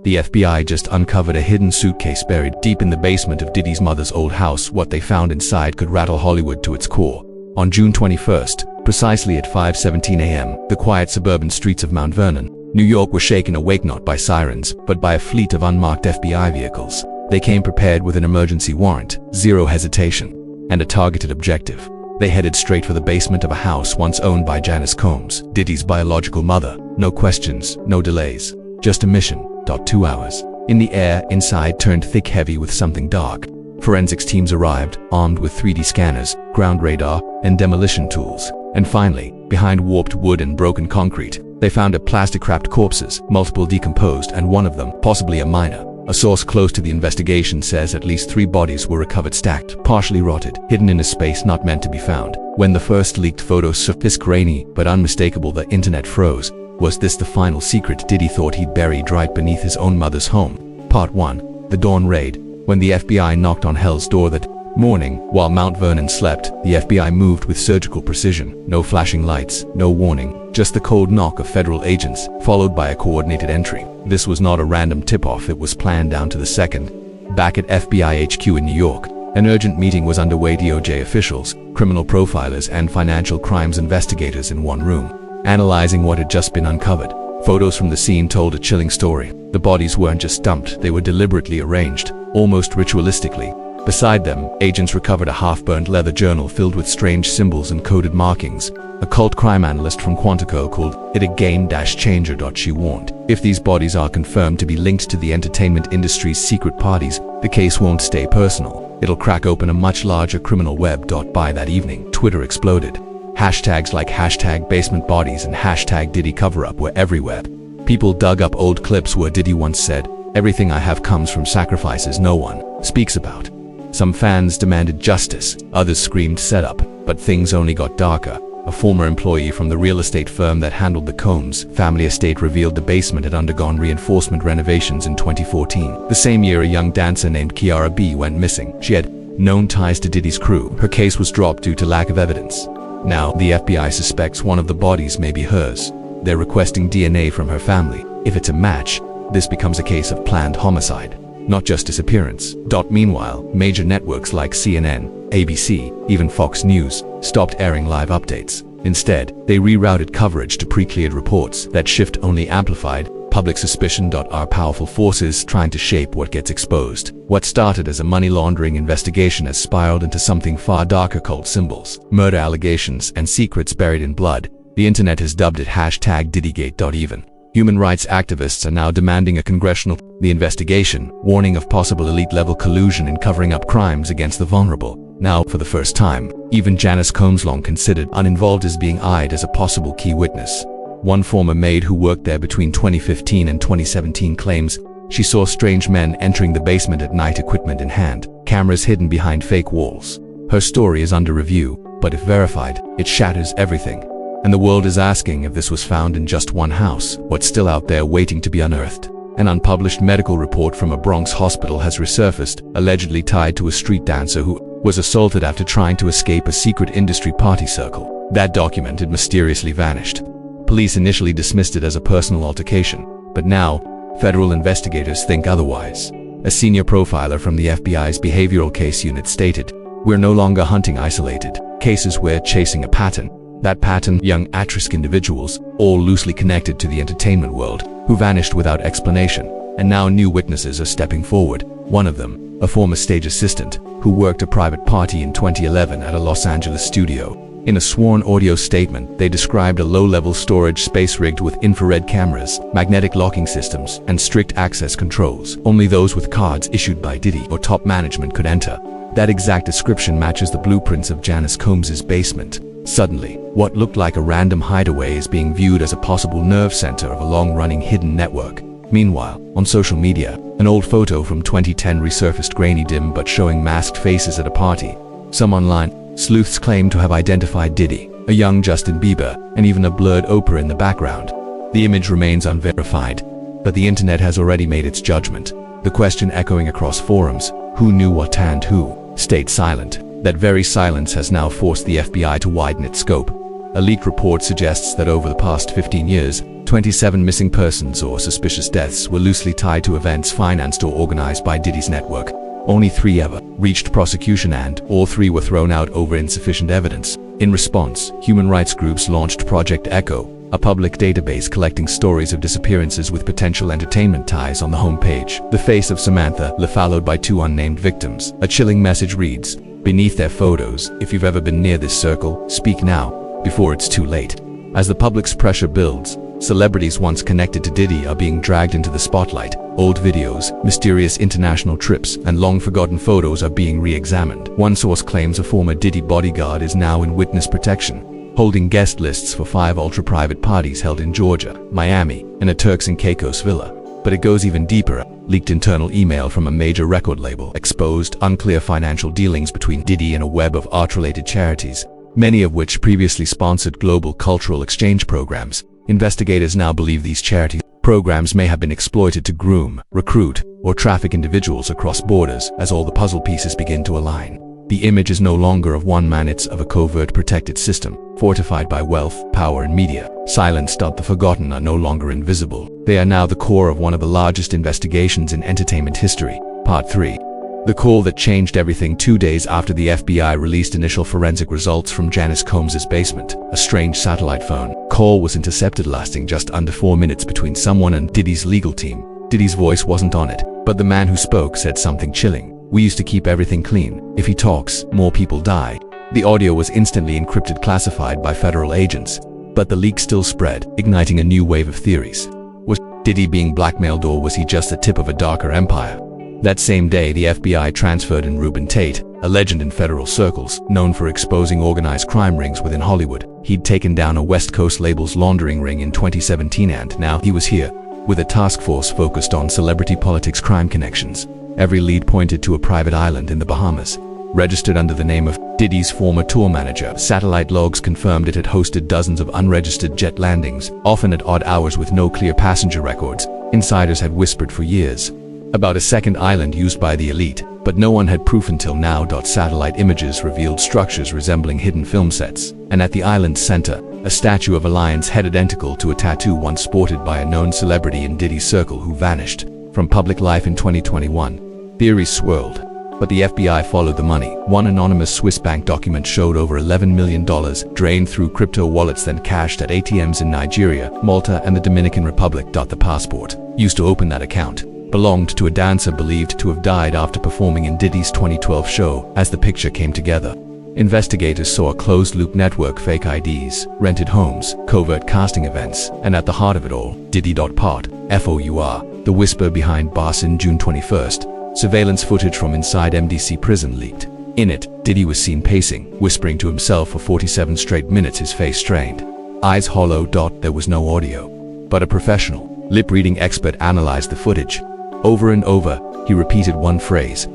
The FBI just uncovered a hidden suitcase buried deep in the basement of Diddy's mother's old house. What they found inside could rattle Hollywood to its core. On June 21st, precisely at 5:17 a.m., the quiet suburban streets of Mount Vernon, New York were shaken awake not by sirens, but by a fleet of unmarked FBI vehicles. They came prepared with an emergency warrant, zero hesitation, and a targeted objective. They headed straight for the basement of a house once owned by Janice Combs, Diddy's biological mother. No questions, no delays, just a mission. 2 hours. In the air, inside turned thick heavy with something dark. Forensics teams arrived, armed with 3D scanners, ground radar, and demolition tools. And finally, behind warped wood and broken concrete, they found a plastic-wrapped corpses, multiple decomposed, and one of them, possibly a minor. A source close to the investigation says at least 3 bodies were recovered stacked, partially rotted, hidden in a space not meant to be found. When the first leaked photos surfaced, grainy but unmistakable, the internet froze. Was this the final secret Diddy thought he'd buried right beneath his own mother's home? Part 1. The Dawn Raid. When the FBI knocked on hell's door that morning, while Mount Vernon slept, the FBI moved with surgical precision. No flashing lights, no warning, just the cold knock of federal agents, followed by a coordinated entry. This was not a random tip-off, it was planned down to the second. Back at FBI HQ in New York, an urgent meeting was underway. DOJ officials, criminal profilers, and financial crimes investigators in one room, analyzing what had just been uncovered. Photos from the scene told a chilling story. The bodies weren't just dumped, they were deliberately arranged, almost ritualistically. Beside them, agents recovered a half-burnt leather journal filled with strange symbols and coded markings. A cult crime analyst from Quantico called it a game-changer. She warned, if these bodies are confirmed to be linked to the entertainment industry's secret parties, the case won't stay personal. It'll crack open a much larger criminal web. By that evening, Twitter exploded. Hashtags like #basementbodies and #Diddy cover-up were everywhere. People dug up old clips where Diddy once said, "Everything I have comes from sacrifices no one speaks about." Some fans demanded justice, others screamed setup, but things only got darker. A former employee from the real estate firm that handled the Combs family estate revealed the basement had undergone reinforcement renovations in 2014. The same year, a young dancer named Kiara B went missing. She had known ties to Diddy's crew. Her case was dropped due to lack of evidence. Now, the FBI suspects one of the bodies may be hers. They're requesting DNA from her family. If it's a match, this becomes a case of planned homicide, not just disappearance. Meanwhile, major networks like CNN, ABC, even Fox News, stopped airing live updates. Instead, they rerouted coverage to pre-cleared reports. That shift only amplified public suspicion. Are powerful forces trying to shape what gets exposed. What started as a money laundering investigation has spiraled into something far darker: cult symbols, murder allegations, and secrets buried in blood. The internet has dubbed it #Diddygate. Even human rights activists are now demanding a congressional investigation, warning of possible elite-level collusion in covering up crimes against the vulnerable. Now, for the first time, even Janice Combs, long considered uninvolved, is being eyed as a possible key witness. One former maid who worked there between 2015 and 2017 claims she saw strange men entering the basement at night, equipment in hand, cameras hidden behind fake walls. Her story is under review, but if verified, it shatters everything. And the world is asking, if this was found in just one house, what's still out there waiting to be unearthed? An unpublished medical report from a Bronx hospital has resurfaced, allegedly tied to a street dancer who was assaulted after trying to escape a secret industry party circle. That document had mysteriously vanished. Police initially dismissed it as a personal altercation, but now, federal investigators think otherwise. A senior profiler from the FBI's behavioral case unit stated, "We're no longer hunting isolated cases, we're chasing a pattern. That pattern, young at-risk individuals, all loosely connected to the entertainment world, who vanished without explanation. And now new witnesses are stepping forward. One of them, a former stage assistant, who worked a private party in 2011 at a Los Angeles studio. In a sworn audio statement, they described a low-level storage space rigged with infrared cameras, magnetic locking systems, and strict access controls. Only those with cards issued by Diddy or top management could enter. That exact description matches the blueprints of Janice Combs' basement. Suddenly, what looked like a random hideaway is being viewed as a possible nerve center of a long-running hidden network. Meanwhile, on social media, an old photo from 2010 resurfaced, grainy, dim, but showing masked faces at a party. Some online sleuths claim to have identified Diddy, a young Justin Bieber, and even a blurred Oprah in the background. The image remains unverified, but the internet has already made its judgment. The question echoing across forums, who knew what and who stayed silent? That very silence has now forced the FBI to widen its scope. A leaked report suggests that over the past 15 years, 27 missing persons or suspicious deaths were loosely tied to events financed or organized by Diddy's network. Only 3 ever reached prosecution, and all 3 were thrown out over insufficient evidence. In response, human rights groups launched Project Echo, a public database collecting stories of disappearances with potential entertainment ties. On the homepage, the face of Samantha Lee followed by 2 unnamed victims. A chilling message reads, beneath their photos, if you've ever been near this circle, speak now, before it's too late. As the public's pressure builds, celebrities once connected to Diddy are being dragged into the spotlight. Old videos, mysterious international trips, and long-forgotten photos are being re-examined. One source claims a former Diddy bodyguard is now in witness protection, holding guest lists for 5 ultra-private parties held in Georgia, Miami, and a Turks and Caicos villa. But it goes even deeper. Leaked internal email from a major record label exposed unclear financial dealings between Diddy and a web of art-related charities, many of which previously sponsored global cultural exchange programs. Investigators now believe these charity programs may have been exploited to groom, recruit, or traffic individuals across borders. As all the puzzle pieces begin to align, the image is no longer of one man, it's of a covert protected system, fortified by wealth, power, and media. Silenced, the forgotten are no longer invisible. They are now the core of one of the largest investigations in entertainment history. Part 3. The call that changed everything. 2 days after the FBI released initial forensic results from Janice Combs's basement, a strange satellite phone call was intercepted, lasting just under 4 minutes, between someone and Diddy's legal team. Diddy's voice wasn't on it, but the man who spoke said something chilling. We used to keep everything clean. If he talks, more people die. The audio was instantly encrypted, classified by federal agents. But the leak still spread, igniting a new wave of theories. Was Diddy being blackmailed, or was he just the tip of a darker empire? That same day, the FBI transferred in Reuben Tate, a legend in federal circles, known for exposing organized crime rings within Hollywood. He'd taken down a West Coast labels laundering ring in 2017, and now he was here, with a task force focused on celebrity politics crime connections. Every lead pointed to a private island in the Bahamas, registered under the name of Diddy's former tour manager. Satellite logs confirmed it had hosted dozens of unregistered jet landings, often at odd hours with no clear passenger records. Insiders had whispered for years about a second island used by the elite, but no one had proof until now. Satellite images revealed structures resembling hidden film sets, and at the island's center, a statue of a lion's head identical to a tattoo once sported by a known celebrity in Diddy's circle who vanished from public life in 2021. Theories swirled, but the FBI followed the money. One anonymous Swiss bank document showed over $11 million drained through crypto wallets, then cashed at ATMs in Nigeria, Malta, and the Dominican Republic. The passport used to open that account belonged to a dancer believed to have died after performing in Diddy's 2012 show. As the picture came together, investigators saw a closed-loop network: fake IDs, rented homes, covert casting events, and at the heart of it all, Diddy.Pot, FOUR, the whisper behind bars. In June 21st, surveillance footage from inside MDC prison leaked. In it, Diddy was seen pacing, whispering to himself for 47 straight minutes, his face strained, eyes hollow. There was no audio, but a professional, lip-reading expert analyzed the footage. Over and over, he repeated one phrase: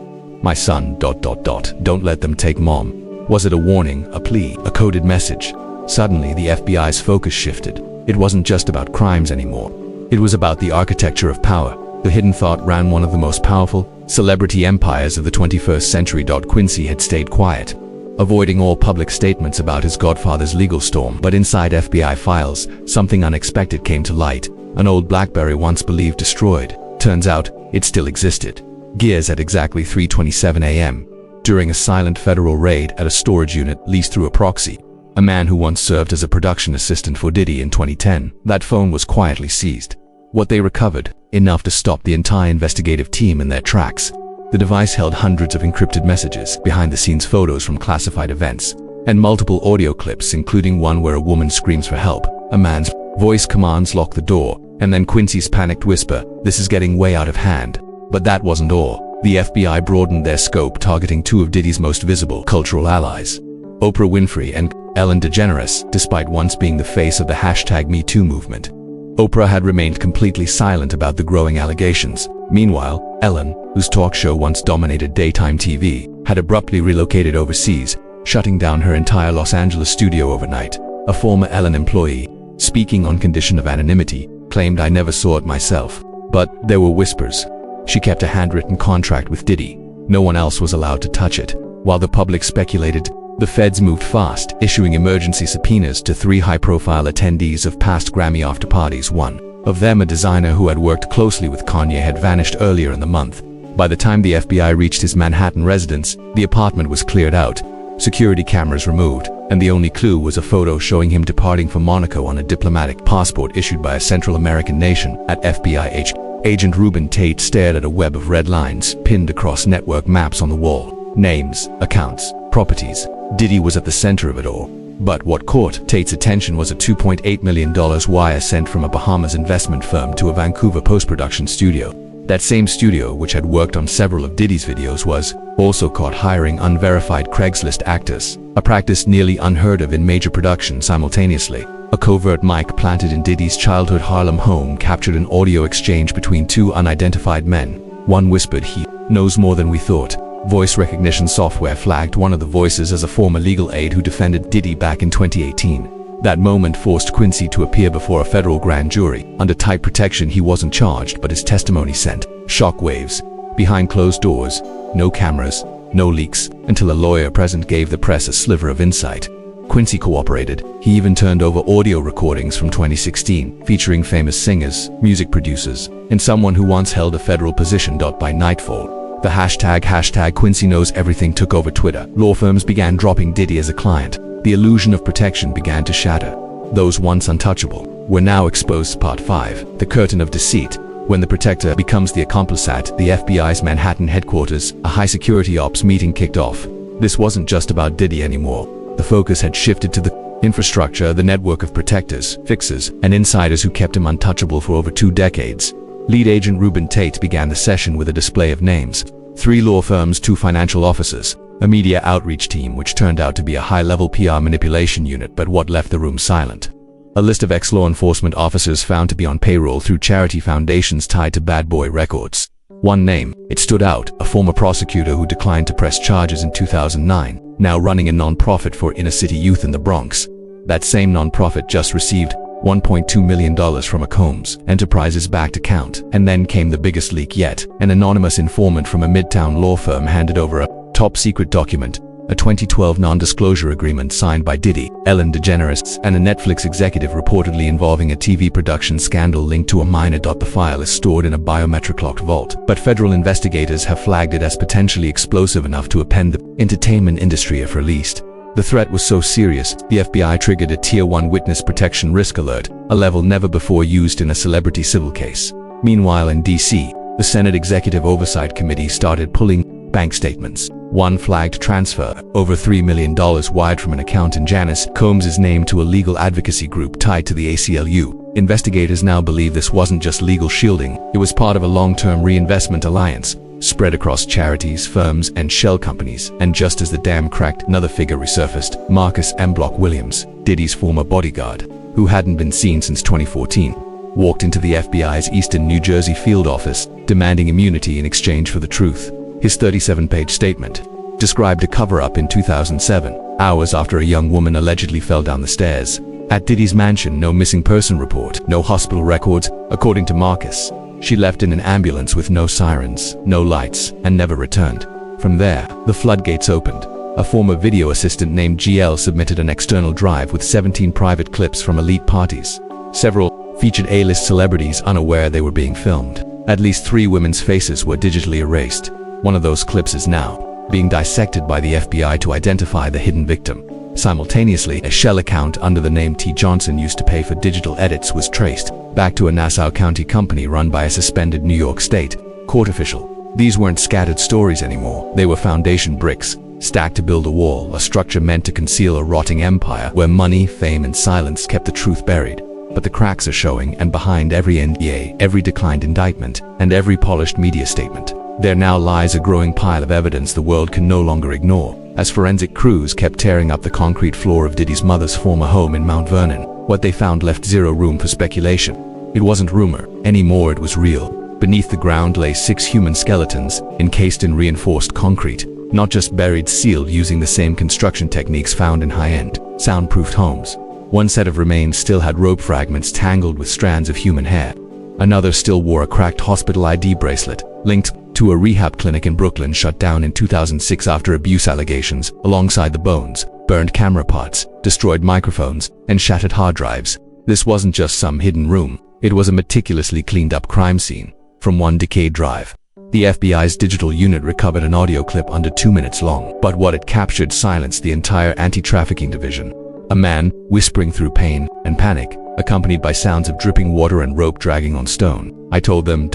"My son, ... don't let them take Mom." Was it a warning, a plea, a coded message? Suddenly, the FBI's focus shifted. It wasn't just about crimes anymore. It was about the architecture of power. The hidden thought ran one of the most powerful celebrity empires of the 21st century. Quincy had stayed quiet, avoiding all public statements about his godfather's legal storm. But inside FBI files, something unexpected came to light. An old BlackBerry once believed destroyed. Turns out, it still existed. Gears at exactly 3:27 a.m. During a silent federal raid at a storage unit leased through a proxy. A man who once served as a production assistant for Diddy in 2010. That phone was quietly seized. What they recovered, enough to stop the entire investigative team in their tracks. The device held hundreds of encrypted messages, behind-the-scenes photos from classified events, and multiple audio clips, including one where a woman screams for help, a man's voice commands lock the door, and then Quincy's panicked whisper, "This is getting way out of hand." But that wasn't all. The FBI broadened their scope, targeting 2 of Diddy's most visible cultural allies, Oprah Winfrey and Ellen DeGeneres. Despite once being the face of the #MeToo movement, Oprah had remained completely silent about the growing allegations. Meanwhile, Ellen, whose talk show once dominated daytime TV, had abruptly relocated overseas, shutting down her entire Los Angeles studio overnight. A former Ellen employee, speaking on condition of anonymity, claimed, "I never saw it myself, but there were whispers." She kept a handwritten contract with Diddy. No one else was allowed to touch it. While the public speculated, The feds moved fast, issuing emergency subpoenas to 3 high-profile attendees of past Grammy after-parties. One of them, a designer who had worked closely with Kanye, had vanished earlier in the month. By the time the FBI reached his Manhattan residence, the apartment was cleared out, security cameras removed, and the only clue was a photo showing him departing for Monaco on a diplomatic passport issued by a Central American nation. At FBI HQ, Agent Reuben Tate stared at a web of red lines pinned across network maps on the wall. Names, accounts, properties. Diddy was at the center of it all. But what caught Tate's attention was a $2.8 million wire sent from a Bahamas investment firm to a Vancouver post-production studio. That same studio, which had worked on several of Diddy's videos, was also caught hiring unverified Craigslist actors, a practice nearly unheard of in major productions simultaneously. A covert mic planted in Diddy's childhood Harlem home captured an audio exchange between 2 unidentified men. One whispered, "He knows more than we thought." Voice recognition software flagged one of the voices as a former legal aide who defended Diddy back in 2018. That moment forced Quincy to appear before a federal grand jury. Under tight protection, he wasn't charged, but his testimony sent shockwaves. Behind closed doors, no cameras, no leaks, until a lawyer present gave the press a sliver of insight. Quincy cooperated. He even turned over audio recordings from 2016, featuring famous singers, music producers, and someone who once held a federal position. By nightfall, the hashtag Quincy knows everything took over Twitter. Law firms began dropping Diddy as a client. The illusion of protection began to shatter. Those once untouchable were now exposed. Part 5. The Curtain of Deceit. When the protector becomes the accomplice. At the FBI's Manhattan headquarters, a high-security ops meeting kicked off. This wasn't just about Diddy anymore. The focus had shifted to the infrastructure, the network of protectors, fixers, and insiders who kept him untouchable for over 2 decades. Lead agent Reuben Tate began the session with a display of names. 3 law firms, 2 financial officers, a media outreach team which turned out to be a high-level PR manipulation unit. But what left the room silent? A list of ex-law enforcement officers found to be on payroll through charity foundations tied to Bad Boy Records. One name, it stood out, a former prosecutor who declined to press charges in 2009, now running a non-profit for inner-city youth in the Bronx. That same non-profit just received $1.2 million from a Combs Enterprises-backed account. And then came the biggest leak yet. An anonymous informant from a midtown law firm handed over a top-secret document, a 2012 non-disclosure agreement signed by Diddy, Ellen DeGeneres, and a Netflix executive, reportedly involving a TV production scandal linked to a minor. The file is stored in a biometric-locked vault, but federal investigators have flagged it as potentially explosive enough to upend the entertainment industry if released. The threat was so serious, the FBI triggered a Tier 1 witness protection risk alert, a level never before used in a celebrity civil case. Meanwhile, in D.C., the Senate Executive Oversight Committee started pulling bank statements. One flagged transfer, over $3 million wired from an account in Janice Combs' name to a legal advocacy group tied to the ACLU. Investigators now believe this wasn't just legal shielding, it was part of a long-term reinvestment alliance, spread across charities, firms, and shell companies. And just as the dam cracked, another figure resurfaced, Marcus M. Block Williams, Diddy's former bodyguard, who hadn't been seen since 2014, walked into the FBI's Eastern New Jersey field office, demanding immunity in exchange for the truth. His 37-page statement described a cover-up in 2007, hours after a young woman allegedly fell down the stairs. At Diddy's mansion, no missing person report, no hospital records. According to Marcus, she left in an ambulance with no sirens, no lights, and never returned. From there, the floodgates opened. A former video assistant named GL submitted an external drive with 17 private clips from elite parties. Several featured A-list celebrities unaware they were being filmed. At least 3 women's faces were digitally erased. One of those clips is now being dissected by the FBI to identify the hidden victim. Simultaneously, a shell account under the name T. Johnson used to pay for digital edits was traced back to a Nassau County company run by a suspended New York State court official. These weren't scattered stories anymore. They were foundation bricks, stacked to build a wall, a structure meant to conceal a rotting empire where money, fame, and silence kept the truth buried. But the cracks are showing, and behind every NDA, every declined indictment, and every polished media statement, there now lies a growing pile of evidence the world can no longer ignore. As forensic crews kept tearing up the concrete floor of Diddy's mother's former home in Mount Vernon, what they found left zero room for speculation. It wasn't rumor anymore, it was real. Beneath the ground lay 6 human skeletons, encased in reinforced concrete, not just buried, sealed using the same construction techniques found in high-end, soundproofed homes. One set of remains still had rope fragments tangled with strands of human hair. Another still wore a cracked hospital ID bracelet, linked to a rehab clinic in Brooklyn shut down in 2006 after abuse allegations, alongside the bones, burned camera parts, destroyed microphones, and shattered hard drives. This wasn't just some hidden room. It was a meticulously cleaned-up crime scene from one decayed drive. The FBI's digital unit recovered an audio clip under 2 minutes long, but what it captured silenced the entire anti-trafficking division. A man whispering through pain and panic, accompanied by sounds of dripping water and rope dragging on stone. I told them ...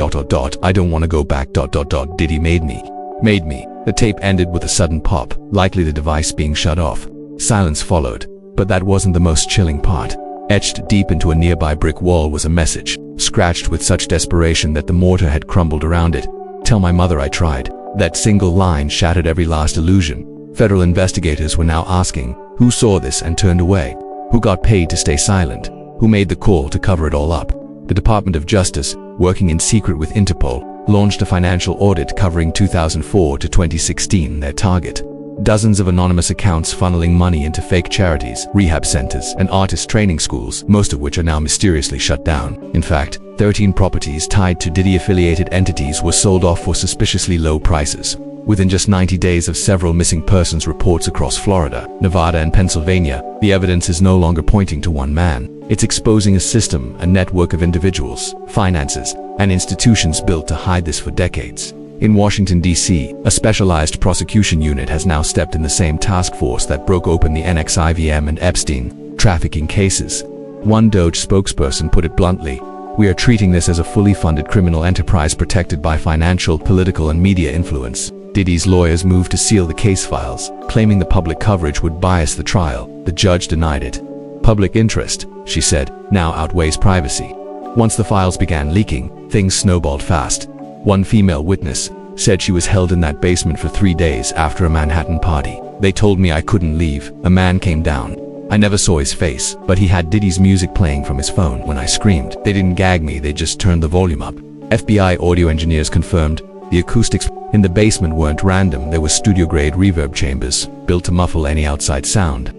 I don't want to go back ... Diddy made me. The tape ended with a sudden pop, likely the device being shut off. Silence followed, but that wasn't the most chilling part. Etched deep into a nearby brick wall was a message, scratched with such desperation that the mortar had crumbled around it. Tell my mother I tried. That single line shattered every last illusion. Federal investigators were now asking, who saw this and turned away? Who got paid to stay silent? Who made the call to cover it all up? The Department of Justice, working in secret with Interpol, launched a financial audit covering 2004 to 2016, their target. Dozens of anonymous accounts funneling money into fake charities, rehab centers, and artist training schools, most of which are now mysteriously shut down. In fact, 13 properties tied to Diddy-affiliated entities were sold off for suspiciously low prices. Within just 90 days of several missing persons reports across Florida, Nevada, and Pennsylvania, the evidence is no longer pointing to one man. It's exposing a system, a network of individuals, finances, and institutions built to hide this for decades. In Washington, D.C., a specialized prosecution unit has now stepped in the same task force that broke open the NXIVM and Epstein trafficking cases. One DOJ spokesperson put it bluntly, "We are treating this as a fully funded criminal enterprise protected by financial, political, and media influence." Diddy's lawyers moved to seal the case files, claiming the public coverage would bias the trial. The judge denied it. "Public interest," she said, "now outweighs privacy." Once the files began leaking, things snowballed fast. One female witness said she was held in that basement for 3 days after a Manhattan party. "They told me I couldn't leave. A man came down. I never saw his face, but he had Diddy's music playing from his phone when I screamed. They didn't gag me, they just turned the volume up." FBI audio engineers confirmed the acoustics in the basement weren't random. There were studio-grade reverb chambers built to muffle any outside sound.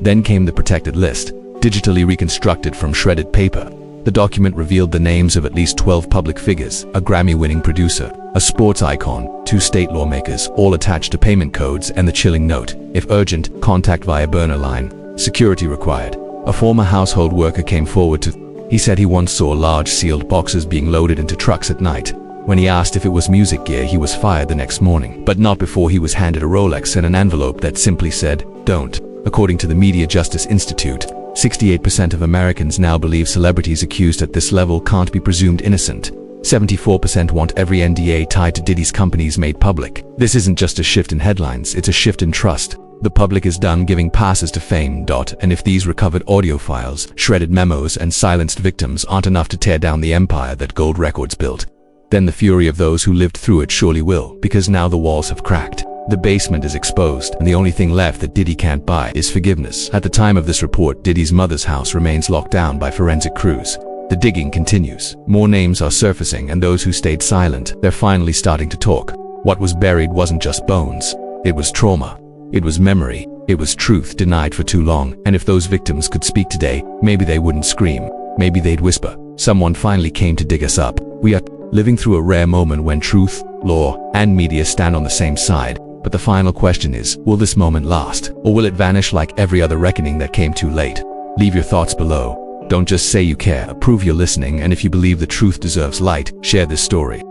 Then came the protected list, digitally reconstructed from shredded paper. The document revealed the names of at least 12 public figures, a Grammy-winning producer, a sports icon, 2 state lawmakers, all attached to payment codes, and the chilling note, "If urgent, contact via burner line. Security required." A former household worker came forward he said he once saw large sealed boxes being loaded into trucks at night. When he asked if it was music gear, he was fired the next morning, but not before he was handed a Rolex and an envelope that simply said, "Don't." According to the Media Justice Institute, 68% of Americans now believe celebrities accused at this level can't be presumed innocent. 74% want every NDA tied to Diddy's companies made public. This isn't just a shift in headlines, it's a shift in trust. The public is done giving passes to fame. And if these recovered audio files, shredded memos, and silenced victims aren't enough to tear down the empire that gold records built, then the fury of those who lived through it surely will, because now the walls have cracked. The basement is exposed, and the only thing left that Diddy can't buy is forgiveness. At the time of this report, Diddy's mother's house remains locked down by forensic crews. The digging continues. More names are surfacing, and those who stayed silent, they're finally starting to talk. What was buried wasn't just bones. It was trauma. It was memory. It was truth denied for too long. And if those victims could speak today, maybe they wouldn't scream. Maybe they'd whisper. Someone finally came to dig us up. We are living through a rare moment when truth, law, and media stand on the same side. But the final question is, will this moment last? Or will it vanish like every other reckoning that came too late? Leave your thoughts below. Don't just say you care, prove you're listening, and if you believe the truth deserves light, share this story.